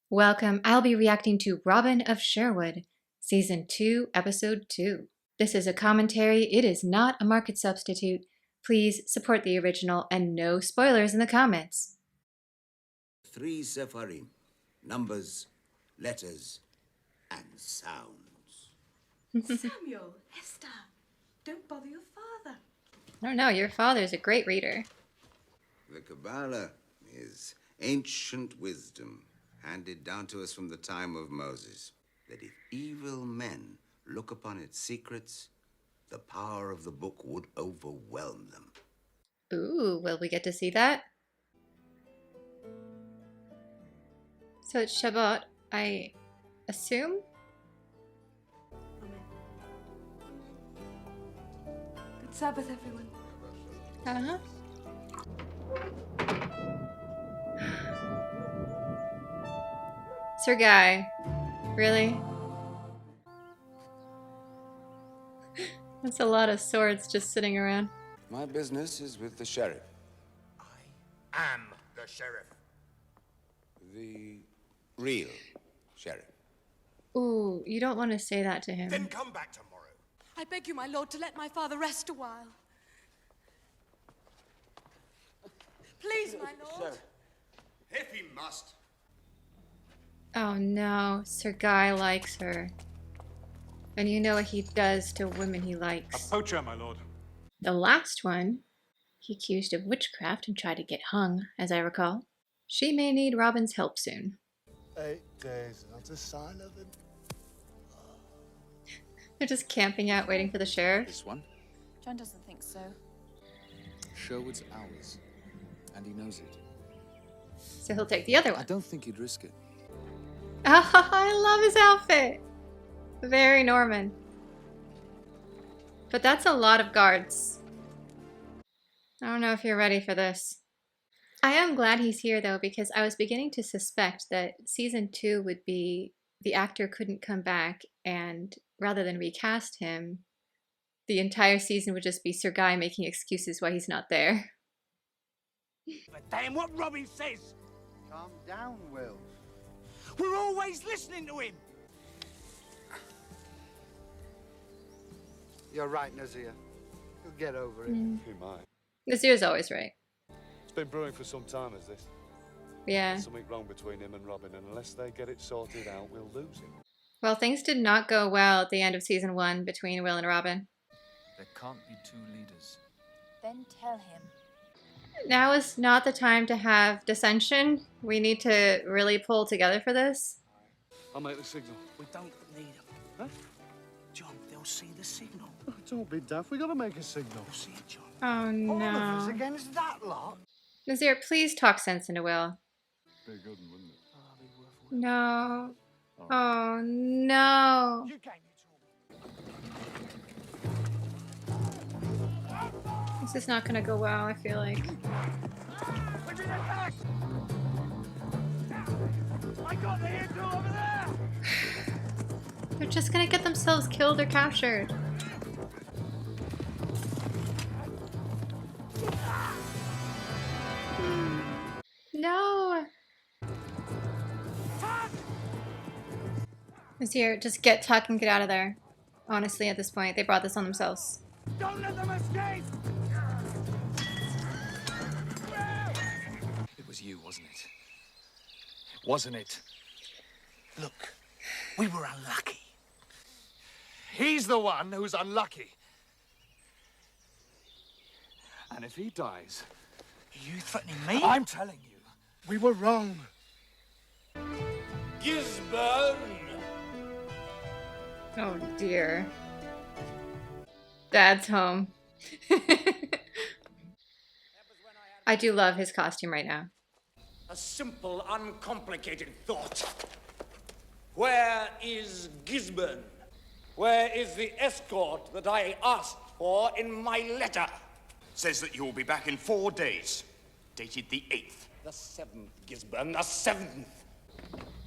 Welcome. I'll be reacting to Robin of Sherwood, Season 2, Episode 2. This is a commentary. It is not a market substitute. Please support the original and no spoilers in the comments. 3 Sepharim. Numbers, letters, and sounds. Samuel, Esther, don't bother your father. I don't know, your father's a great reader. The Kabbalah is ancient wisdom handed down to us from the time of Moses, that if evil men look upon its secrets, the power of the book would overwhelm them. Ooh, will we get to see that? So it's Shabbat, I assume? Amen. Good Sabbath, everyone. Uh-huh. Sir Guy, really? That's a lot of swords just sitting around. My business is with the sheriff. I am the sheriff. The real sheriff. Ooh, you don't want to say that to him. Then come back tomorrow. I beg you, my lord, to let my father rest a while. Please, my lord. If he must. Oh no, Sir Guy likes her. And you know what he does to women he likes. A poacher, my lord. The last one, he accused of witchcraft and tried to get hung, as I recall. She may need Robin's help soon. 8 days, not a sign of him. They're just camping out waiting for the sheriff. This one? John doesn't think so. Sherwood's ours, and he knows it. So he'll take the other I one. don't think he'd risk it. Oh, I love his outfit. Very Norman. But that's a lot of guards. I don't know if you're ready for this. I am glad he's here though, because I was beginning to suspect that season 2 would be the actor couldn't come back, and rather than recast him, the entire season would just be Sir Guy making excuses why he's not there. But damn what Robin says. Calm down, Will. We're always listening to him. You're right, Nazir. You'll get over it. He might. Nazir's always right. It's been brewing for some time as this. Yeah. There's something wrong between him and Robin, and unless they get it sorted out, we'll lose him. Well, things did not go well at the end of season 1 between Will and Robin. There can't be two leaders. Then tell him. Now is not the time to have dissension. We need to really pull together for this. I'll make the signal. We don't need him. Huh? John, they'll see the signal. Oh, don't be daft. We gotta make a signal. See it, John. Oh All of us no. against that lot. Nazir, please talk sense into Will. Be a good one, wouldn't it? No. Oh no. You came here to This is not gonna go well, I feel like. We're in attack! I got the intel over there! They're just gonna get themselves killed or captured. No. Nazir, just get Tuck and get out of there. Honestly, at this point, they brought this on themselves. Don't let them escape! It was you, wasn't it? Wasn't it? Look, we were unlucky. He's the one who's unlucky. And if he dies, Are you threatening me? I'm telling you. We were wrong. Gisborne! Oh dear. Dad's home. I do love his costume right now. A simple, uncomplicated thought. Where is Gisborne? Where is the escort that I asked for in my letter? Says that you will be back in 4 days. Dated the 8th. The 7th, Gisborne, the 7th.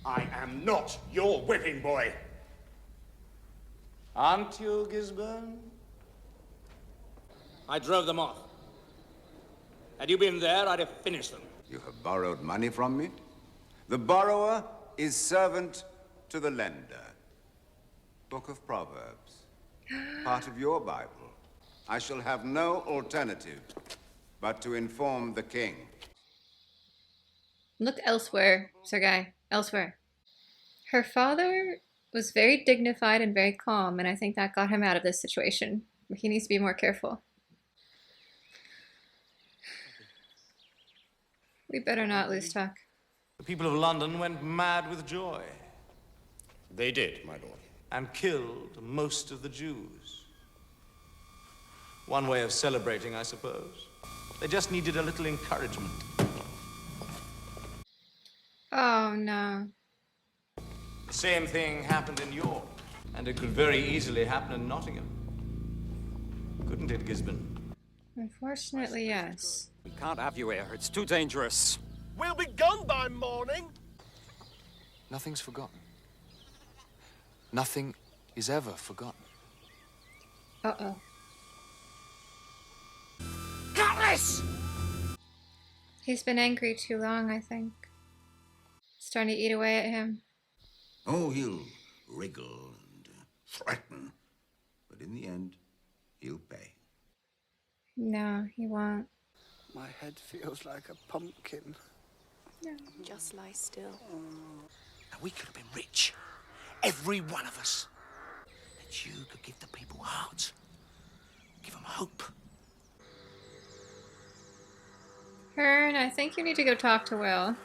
I am not your whipping boy. Aren't you, Gisborne? I drove them off. Had you been there, I'd have finished them. You have borrowed money from me? The borrower is servant to the lender. Book of Proverbs. Part of your Bible. I shall have no alternative but to inform the king. Look elsewhere, Sir Guy. Elsewhere. Her father was very dignified and very calm, and I think that got him out of this situation. He needs to be more careful. We better not lose talk. The people of London went mad with joy They did, my lord. and killed most of the Jews. One way of celebrating, I suppose. They just needed a little encouragement. Oh no. The same thing happened in York, and it could very easily happen in Nottingham. Couldn't it, Gisborne? Unfortunately, yes. We can't have you here. It's too dangerous. We'll be gone by morning. Nothing's forgotten. Nothing is ever forgotten. Uh-oh. Cutlass! He's been angry too long, I think. Starting to eat away at him. Oh, he'll wriggle and threaten, but in the end, he'll pay. No, he won't. My head feels like a pumpkin. Just lie still. Now, we could have been rich. Every one of us. That you could give the people heart. Give them hope. Hearn, I think you need to go talk to Will.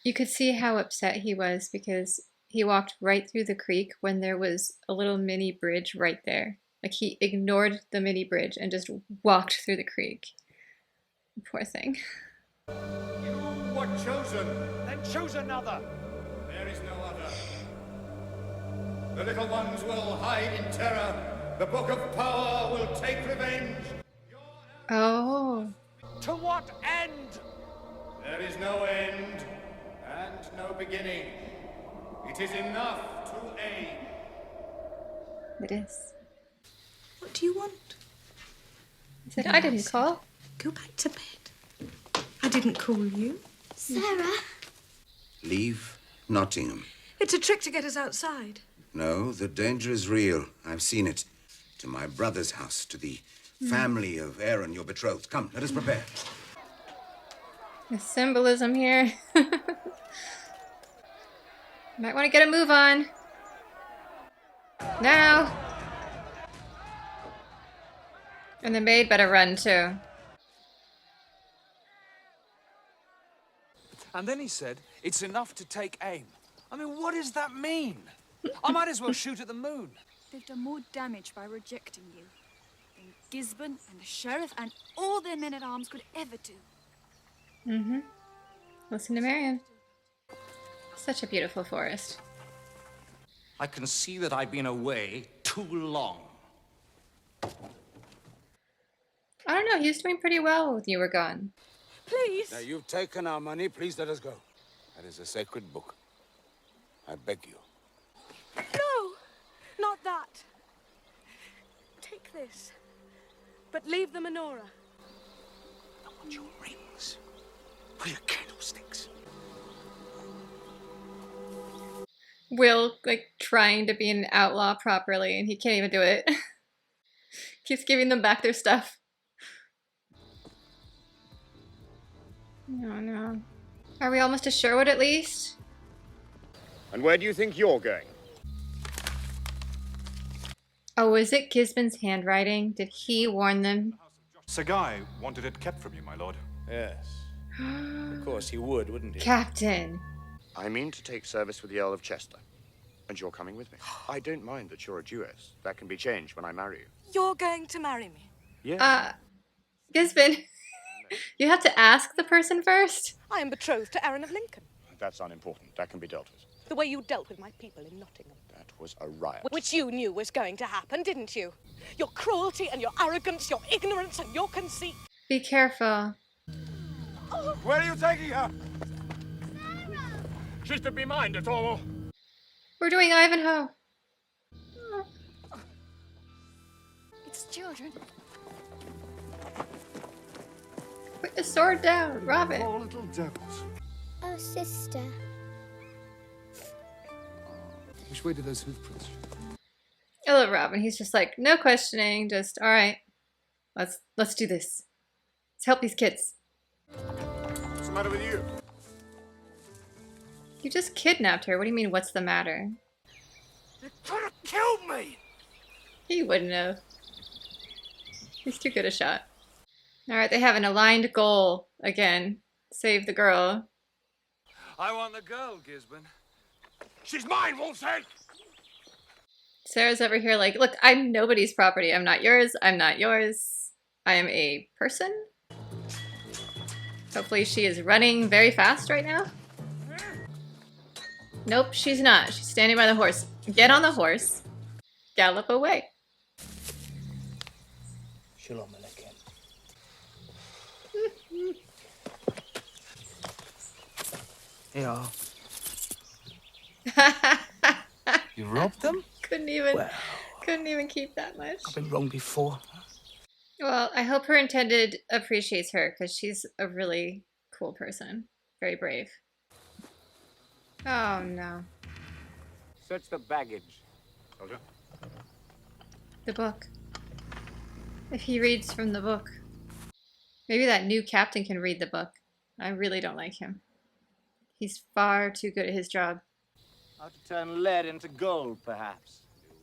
You could see how upset he was because he walked right through the creek when there was a little mini bridge right there. Like he ignored the mini bridge and just walked through the creek. Poor thing. You were chosen. Then choose another. There is no other. The little ones will hide in terror. The Book of Power will take revenge. Oh. To what end? There is no end and no beginning. It is enough to aim. It is. What do you want? He said, I didn't call. Go back to bed. I didn't call you. Sarah? Leave Nottingham. It's a trick to get us outside. No, the danger is real. I've seen it. To my brother's house, to the family of Aaron, your betrothed. Come, let us prepare. The symbolism here. Might want to get a move on. Now. And the maid better run too. And then he said, it's enough to take aim. I mean, what does that mean? I might as well shoot at the moon. They've done more damage by rejecting you than Gisborne and the sheriff and all their men-at-arms could ever do. Mm-hmm. Listen to Marion. Such a beautiful forest. I can see that I've been away too long. I don't know, he was doing pretty well when you were gone. Please. Now, you've taken our money. Please let us go. That is a sacred book. I beg you. No, not that. Take this, but leave the menorah. I want your rings. For your candlesticks. Will, like, trying to be an outlaw properly, and he can't even do it. Keeps giving them back their stuff. Oh no. Are we almost to Sherwood at least? And where do you think you're going? Oh, is it Gisborne's handwriting? Did he warn them? Sir Guy wanted it kept from you, my lord. Yes. Of course he would, wouldn't he? Captain. I mean to take service with the Earl of Chester. And you're coming with me. I don't mind that you're a Jewess. That can be changed when I marry you. You're going to marry me. Yeah. Gisborne. You have to ask the person first? I am betrothed to Aaron of Lincoln. That's unimportant. That can be dealt with. The way you dealt with my people in Nottingham. That was a riot. Which you knew was going to happen, didn't you? Your cruelty and your arrogance, your ignorance and your conceit. Be careful. Where are you taking her? She's to be mine at all. We're doing Ivanhoe. It's children. Put the sword down, Robin. Poor little devils. Oh, sister. way to those hoof prints? I love Robin. He's just like, no questioning, just all right. Let's do this. Let's help these kids. What's the matter with you? You just kidnapped her. What do you mean, what's the matter? You could have killed me! He wouldn't have. He's too good a shot. Alright, they have an aligned goal again. Save the girl. I want the girl, Gisborne. She's mine, Wolf's Sarah's over here like, look, I'm nobody's property. I'm not yours. I'm not yours. I am a person. Hopefully she is running very fast right now. Nope, she's not. She's standing by the horse. Get on the horse. Gallop away. Shalom Aleichem. Here you are. You robbed them? Couldn't even keep that much. I've been wrong before. Well, I hope her intended appreciates her because she's a really cool person. Very brave. Oh no. Search the baggage. Soldier. The book. If he reads from the book. Maybe that new captain can read the book. I really don't like him. He's far too good at his job. How to turn lead into gold, perhaps.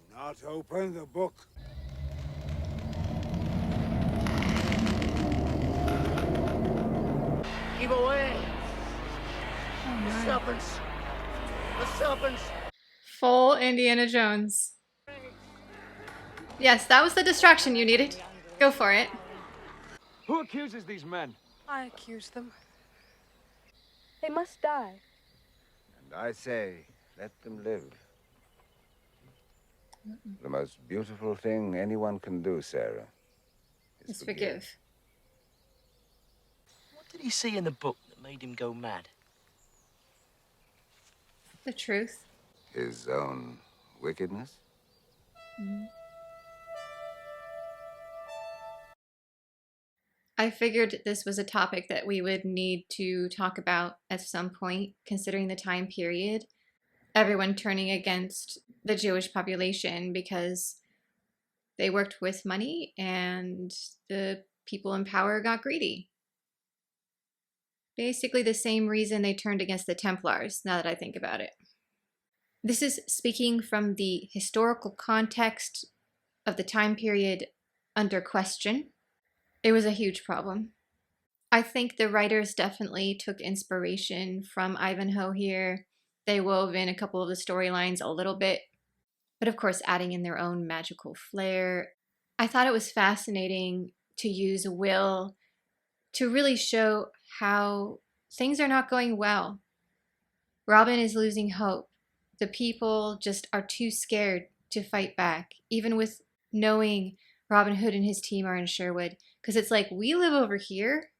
Do not open the book. Keep away! Oh, The serpents! The serpents! Full Indiana Jones. Yes, that was the distraction you needed. Go for it. Who accuses these men? I accuse them. They must die. And I say, let them live. The most beautiful thing anyone can do, Sarah, Is forgive. What did he see in the book that made him go mad? The truth. His own wickedness? I figured this was a topic that we would need to talk about at some point, considering the time period. Everyone turning against the Jewish population because they worked with money and the people in power got greedy. Basically the same reason they turned against the Templars, now that I think about it. This is speaking from the historical context of the time period under question. It was a huge problem. I think the writers definitely took inspiration from Ivanhoe here. They wove in a couple of the storylines a little bit, but of course adding in their own magical flair. I thought it was fascinating to use Will to really show how things are not going well. Robin is losing hope. The people just are too scared to fight back, even with knowing Robin Hood and his team are in Sherwood. Because it's like, we live over here.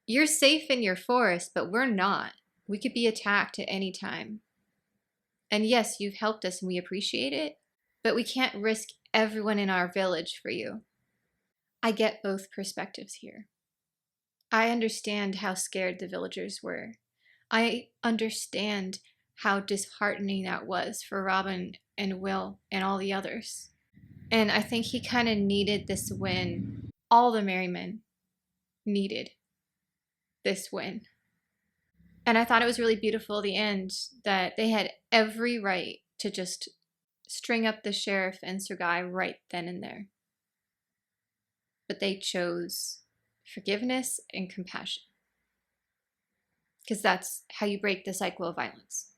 You're safe in your forest, but we're not. We could be attacked at any time. And yes, you've helped us and we appreciate it, but we can't risk everyone in our village for you. I get both perspectives here. I understand how scared the villagers were. I understand how disheartening that was for Robin and Will and all the others. And I think he kind of needed this win. All the Merrymen needed this win. And I thought it was really beautiful at the end that they had every right to just string up the sheriff and Sir Guy right then and there. But they chose forgiveness and compassion. Because that's how you break the cycle of violence.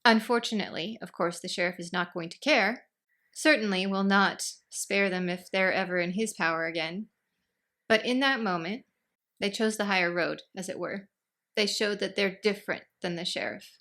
Unfortunately, of course, the sheriff is not going to care. Certainly will not spare them if they're ever in his power again. But in that moment, they chose the higher road, as it were. They showed that they're different than the sheriff.